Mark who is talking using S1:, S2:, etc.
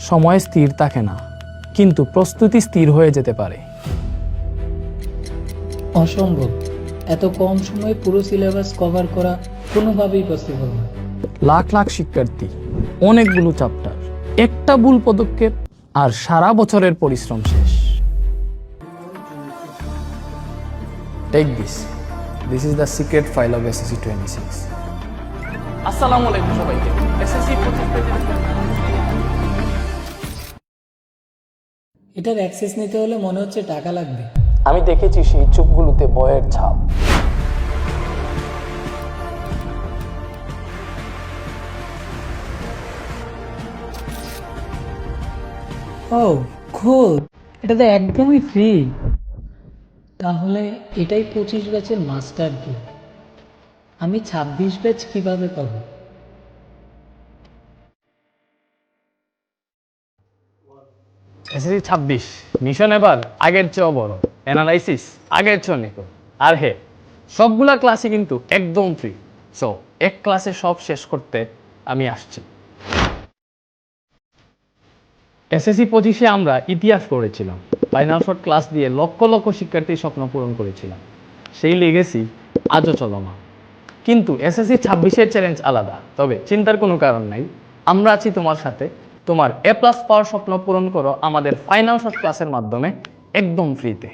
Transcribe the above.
S1: সময় স্থির থাকে না, কিন্তু প্রস্তুতি স্থির হয়ে যেতে পারে।
S2: অসম্ভব, এত কম সময়ে পুরো সিলেবাস কভার করা কোনোভাবেই পসিবল না।
S1: লাখ লাখ শিক্ষার্থী, অনেকগুলো চ্যাপ্টার, একটা ভুল পদক্ষেপ আর সারা বছরের পরিশ্রম শেষ। Take this. This is the secret file of SSC 26. আসসালামু আলাইকুম সবাইকে। SSC 25
S2: এটার অ্যাক্সেস নিতে হলে মনে হচ্ছে টাকা লাগবে।
S1: আমি দেখেছি সেই চোখগুলোতে বয়ের ছাপ।
S2: ও কুল, এটা তো একদমই ফ্রি। তাহলে এটাই 25 ব্যাচের মাস্টার কি? আমি 26 ব্যাচ কিভাবে পাবো?
S1: SSC 26 মিশন এবার আগের চেয়েও বড়, অ্যানালাইসিস আগের চেয়েও নিখুঁত, আর হে সবগুলা ক্লাসে কিন্তু একদম ফ্রি। সো এক ক্লাসে সব শেষ করতে আমি আসছি। SSC 25-এ আমরা ইতিহাস পড়েছিলাম, ফাইনাল শর্ট ক্লাস দিয়ে লক্ষ লক্ষ শিক্ষার্থীর স্বপ্ন পূরণ করেছিলাম। সেই লেগেসি আজও চলমান। কিন্তু SSC 26-এর চ্যালেঞ্জ আলাদা। তবে চিন্তার কোনো কারণ নাই, আমরা আছি তোমার সাথে। তোমার A+ পাওয়ার স্বপ্ন পূরণ করো আমাদের ফাইনাল শর্ট ক্লাসের মাধ্যমে, একদম ফ্রিতে।